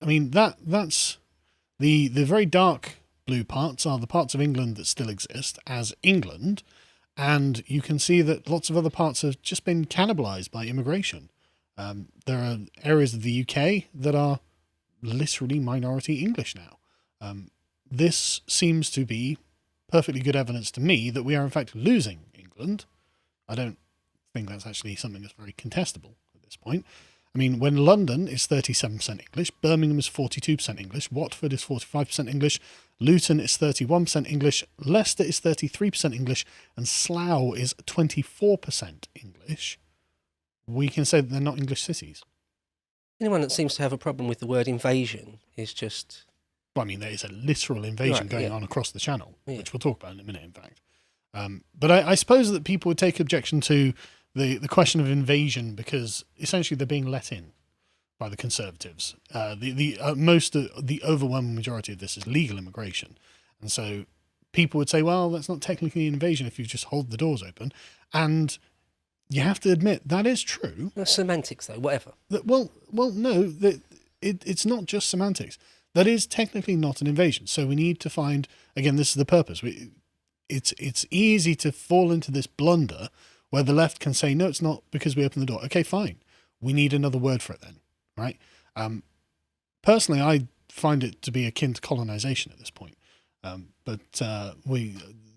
I mean, that's the very dark blue parts are the parts of England that still exist as England, and you can see that lots of other parts have just been cannibalized by immigration. There are areas of the UK that are literally minority English now. This seems to be perfectly good evidence to me that we are in fact losing England. I don't think that's actually something that's very contestable at this point. I mean, when London is 37% English, Birmingham is 42% English, Watford is 45% English, Luton is 31% English, Leicester is 33% English, and Slough is 24% English, we can say that they're not English cities. Anyone that seems to have a problem with the word invasion is just... Well, I mean, there is a literal invasion going on across the channel, which we'll talk about in a minute, in fact. But I suppose that people would take objection to the question of invasion because essentially they're being let in by the Conservatives. The overwhelming majority of this is legal immigration. And so people would say, well, that's not technically an invasion if you just hold the doors open. And you have to admit, that is true. That's semantics, though, whatever. No, it's not just semantics. That is technically not an invasion. So we need to find, again, this is the purpose. It's easy to fall into this blunder where the left can say, no, it's not because we opened the door. Okay, fine. We need another word for it then, right? Personally, I find it to be akin to colonisation at this point. But the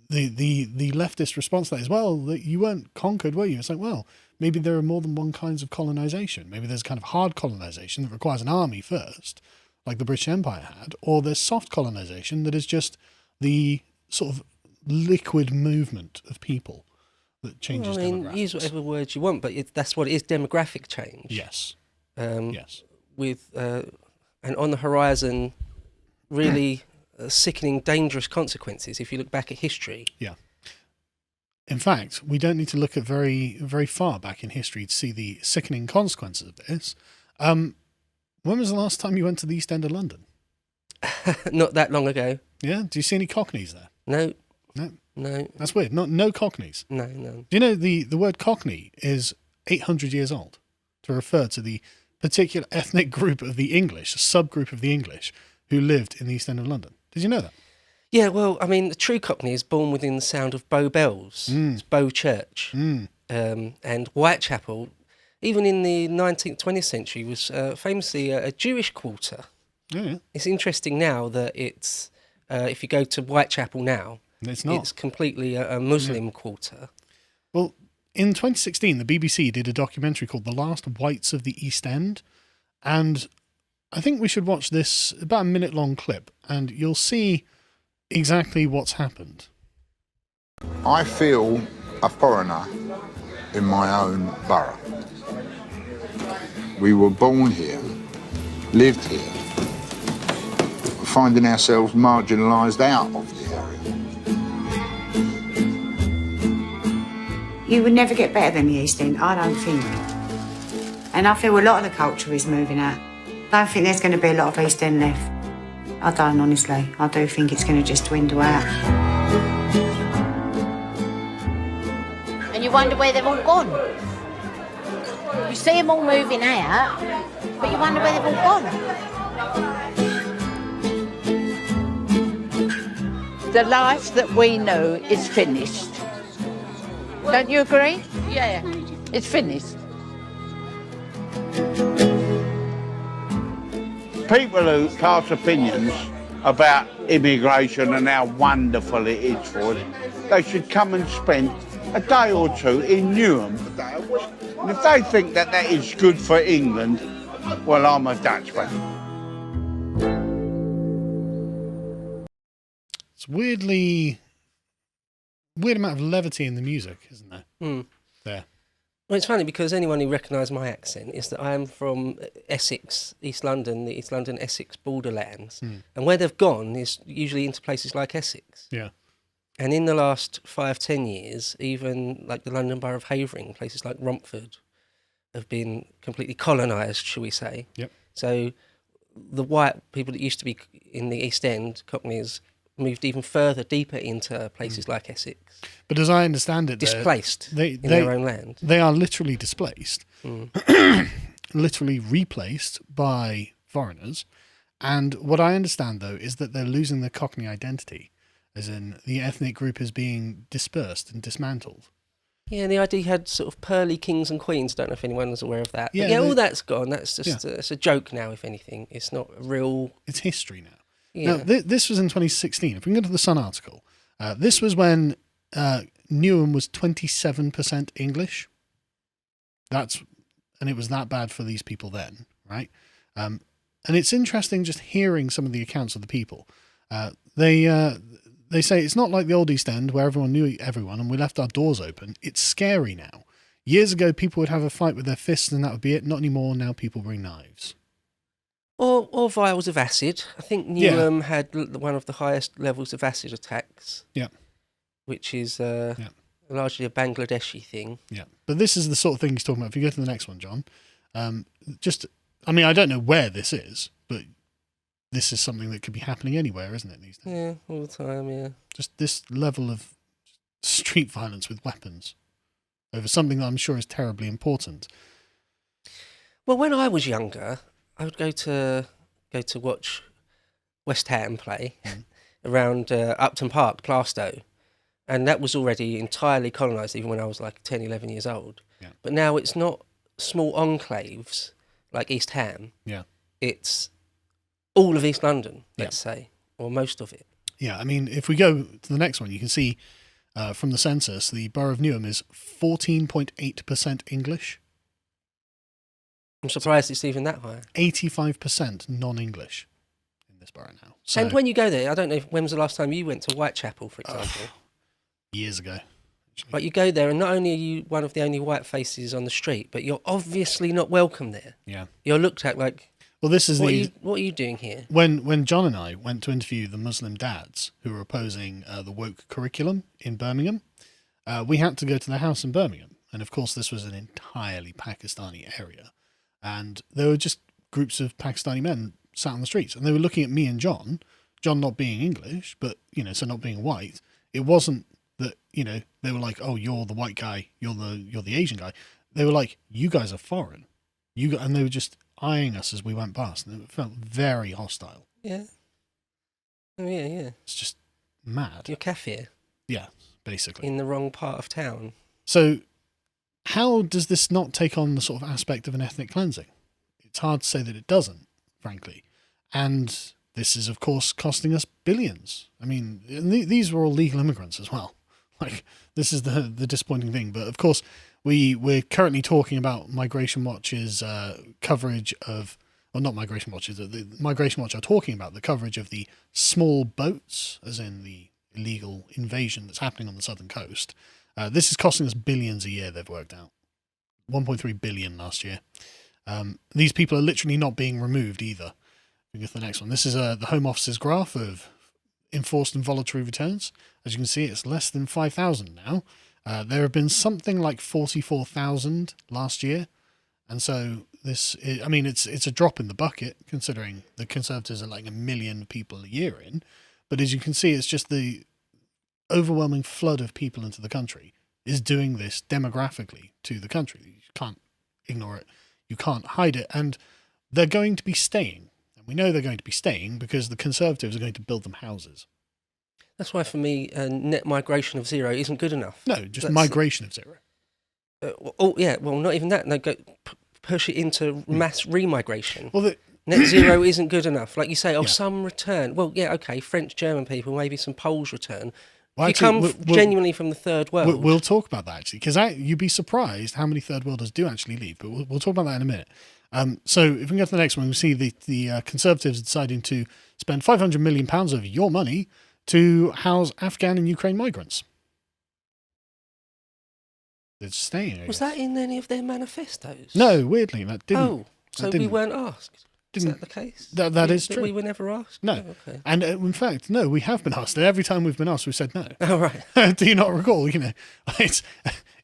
leftist response to that is, well, that you weren't conquered, were you? It's like, well, maybe there are more than one kinds of colonisation. Maybe there's kind of hard colonisation that requires an army first, like the British Empire had, or there's soft colonisation that is just the sort of liquid movement of people that changes demographics. Use whatever words you want, but that's what it is, demographic change. Yes. Yes. With and on the horizon, really sickening, dangerous consequences if you look back at history. Yeah. In fact, we don't need to look at very, very far back in history to see the sickening consequences of this. When was the last time you went to the East End of London? Not that long ago. Yeah? Do you see any Cockneys there? No. No? No. That's weird. No Cockneys? No, no. Do you know the word Cockney is 800 years old to refer to the particular ethnic group of the English, a subgroup of the English, who lived in the East End of London? Did you know that? Yeah, well, I mean, the true Cockney is born within the sound of Bow bells. It's Bow Church. And Whitechapel, even in the 19th, 20th century, was famously a Jewish quarter. Yeah. It's interesting now that it's, if you go to Whitechapel now, it's completely a Muslim quarter. Well, in 2016, the BBC did a documentary called The Last Whites of the East End, and I think we should watch this about a minute-long clip, and you'll see exactly what's happened. I feel a foreigner in my own borough. We were born here, lived here, finding ourselves marginalised out of the area. You would never get better than the East End, I don't think. And I feel a lot of the culture is moving out. I don't think there's going to be a lot of East End left. I don't, honestly. I do think it's going to just dwindle out. And you wonder where they've all gone. You see them all moving out, but you wonder where they've all gone. The life that we know is finished. Don't you agree? Yeah. It's finished. People who cast opinions about immigration and how wonderful it is for us, they should come and spend a day or two in Newham. And if they think that that is good for England, well, I'm a Dutchman. It's weird amount of levity in the music, isn't there? There. Well, it's funny because anyone who recognises my accent is that I am from Essex, East London, the East London-Essex borderlands. And where they've gone is usually into places like Essex. Yeah. And in the last 5-10 years, even like the London Borough of Havering, places like Romford, have been completely colonised, shall we say. Yep. So the white people that used to be in the East End, Cockneys, moved even further, deeper into places like Essex. But as I understand it, displaced in their own land. They are literally displaced, literally replaced by foreigners. And what I understand, though, is that they're losing their Cockney identity, as in the ethnic group is being dispersed and dismantled. Yeah, and the idea had sort of pearly kings and queens. Don't know if anyone was aware of that. Yeah, But yeah, they- all that's gone. That's just it's a joke now, if anything. It's not real. It's history now. Yeah. Now, this was in 2016. If we can go to the Sun article, this was when Newham was 27% English. And it was that bad for these people then, right? And it's interesting just hearing some of the accounts of the people. They say it's not like the old East End where everyone knew everyone and we left our doors open. It's scary now. Years ago, people would have a fight with their fists and that would be it. Not anymore. Now people bring knives. Or vials of acid. I think Newham had one of the highest levels of acid attacks. Yeah. Which is largely a Bangladeshi thing. Yeah. But this is the sort of thing he's talking about. If you go to the next one, John, I don't know where this is, but this is something that could be happening anywhere, isn't it, these days? Yeah, all the time, yeah. Just this level of street violence with weapons over something that I'm sure is terribly important. Well, when I was younger, I would go to watch West Ham play around Upton Park, Plaistow, and that was already entirely colonised even when I was like 10, 11 years old. Yeah. But now it's not small enclaves like East Ham. Yeah. It's all of East London, let's say, or most of it. Yeah, I mean, if we go to the next one, you can see from the census, the borough of Newham is 14.8% English. I'm surprised it's even that high. 85% non-English in this borough now. So, And when you go there, I don't know, when was the last time you went to Whitechapel, for example? years ago. But you go there and not only are you one of the only white faces on the street, but you're obviously not welcome there. Yeah. You're looked at like, well, this is what are you doing here? When John and I went to interview the Muslim dads who were opposing the woke curriculum in Birmingham, we had to go to their house in Birmingham. And of course, this was an entirely Pakistani area. And there were just groups of Pakistani men sat on the streets. And they were looking at me and John not being English, but, so not being white. It wasn't that, they were like, oh, you're the white guy, you're the Asian guy. They were like, you guys are foreign. And they were just eyeing us as we went past. And it felt very hostile. Yeah. Oh, yeah. It's just mad. You're kafir. Yeah, basically. In the wrong part of town. So how does this not take on the sort of aspect of an ethnic cleansing? It's hard to say that it doesn't, frankly. And this is, of course, costing us billions. I mean, these were all legal immigrants as well. Like, this is the disappointing thing. But, of course, we're currently talking about Migration Watch's coverage of... Well, not Migration Watch. The Migration Watch are talking about the coverage of the small boats, as in the illegal invasion that's happening on the southern coast. This is costing us billions a year, they've worked out. 1.3 billion last year. These people are literally not being removed either. We go to the next one. This is the Home Office's graph of enforced and voluntary returns. As you can see, it's less than 5,000 now. There have been something like 44,000 last year. And so it's a drop in the bucket, considering the Conservatives are like 1 million people a year in. But as you can see, it's just the overwhelming flood of people into the country is doing this demographically to the country. You can't ignore it. You can't hide it. And they're going to be staying. And we know they're going to be staying because the Conservatives are going to build them houses. That's why, for me, net migration of zero isn't good enough. No, just migration of zero. Well, not even that. No, push it into mass remigration. Well, net zero isn't good enough. Like you say, some return. Well, yeah, okay, French, German people, maybe some Poles return. Well, if you come genuinely from the third world. We'll talk about that, actually, because you'd be surprised how many third worlders do actually leave, but we'll talk about that in a minute. So if we can go to the next one, we see the Conservatives deciding to spend £500 million of your money to house Afghan and Ukraine migrants. They're staying. Was that in any of their manifestos? No, weirdly, that didn't. Oh, so we weren't asked. Is that the case? That is true. We were never asked? No. Oh, okay. And in fact, no, we have been asked. And every time we've been asked, we've said no. Oh, right. Do you not recall? It's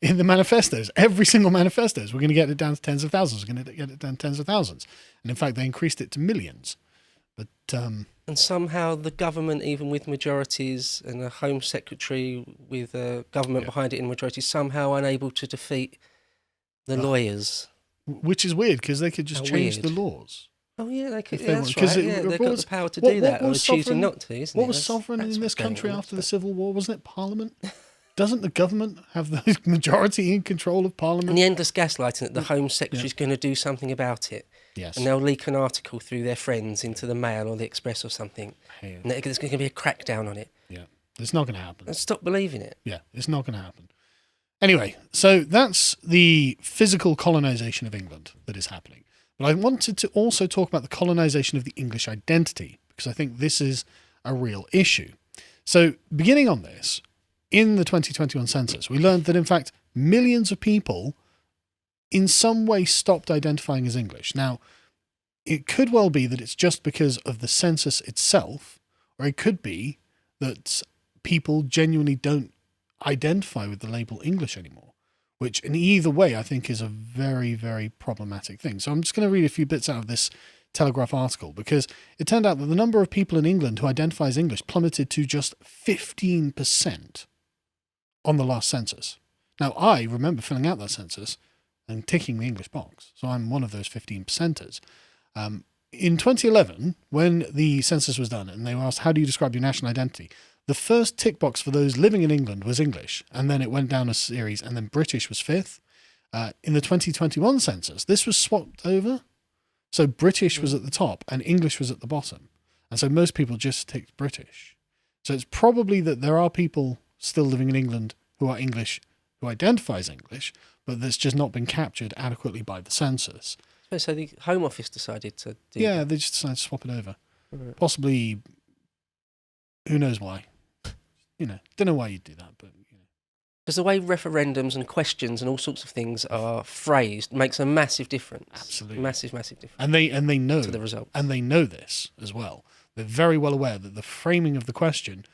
in the manifestos, every single manifestos, we're going to get it down to tens of thousands. We're going to get it down to tens of thousands. And in fact, they increased it to millions. But and somehow the government, even with majorities and a Home Secretary with a government behind it in majority, somehow unable to defeat the lawyers. Which is weird because they could just change the laws. Oh yeah, they could. If Yeah, they that's want- 'cause right. it- Yeah, what they've got was- the power to what- do that, what or was choosing sovereign- not to, isn't What it? was That's sovereign in this brilliant, country that's after the great. Civil War? Wasn't it Parliament? Doesn't the government have the majority in control of Parliament? And the endless gaslighting that the Home Secretary's going to do something about it. Yes. And they'll leak an article through their friends into the Mail or the Express or something. Yeah. And there's going to be a crackdown on it. Yeah. It's not going to happen. And stop believing it. Yeah, it's not going to happen. Anyway, so that's the physical colonisation of England that is happening. But I wanted to also talk about the colonisation of the English identity, because I think this is a real issue. So beginning on this, in the 2021 census, we learned that in fact millions of people in some way stopped identifying as English. Now, it could well be that it's just because of the census itself, or it could be that people genuinely don't identify with the label English anymore, which in either way I think is a very, very problematic thing. So I'm just going to read a few bits out of this Telegraph article, because it turned out that the number of people in England who identify as English plummeted to just 15% on the last census. Now, I remember filling out that census and ticking the English box, so I'm one of those 15%ers. In 2011, when the census was done and they were asked, how do you describe your national identity? The first tick box for those living in England was English, and then it went down a series, and then British was fifth. In the 2021 census, this was swapped over. So British was at the top and English was at the bottom. And so most people just ticked British. So it's probably that there are people still living in England who are English, who identify as English, but that's just not been captured adequately by the census. So the Home Office decided to do Yeah, that. they just decided to swap it over. Right. Possibly, who knows why. Don't know why you'd do that, but Because the way referendums and questions and all sorts of things are phrased makes a massive difference. Absolutely. Massive, massive difference. and they know To the results. and they know this as well. They're very well aware that the framing of the question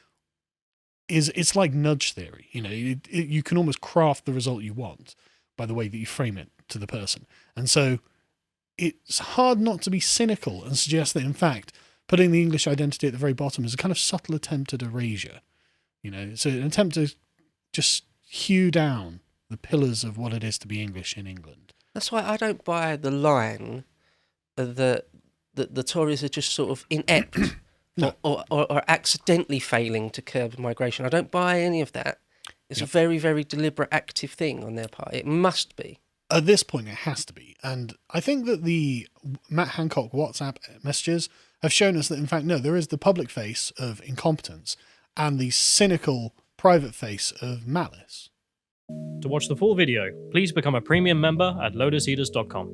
it's like nudge theory. You can almost craft the result you want by the way that you frame it to the person. And so it's hard not to be cynical and suggest that in fact putting the English identity at the very bottom is a kind of subtle attempt at erasure. It's an attempt to just hew down the pillars of what it is to be English in England. That's why I don't buy the line that the Tories are just sort of inept No. or accidentally failing to curb migration. I don't buy any of that. It's a very, very deliberate, active thing on their part. It must be. At this point, it has to be. And I think that the Matt Hancock WhatsApp messages have shown us that, in fact, no, there is the public face of incompetence and the cynical private face of malice. To watch the full video, please become a premium member at lotuseaters.com.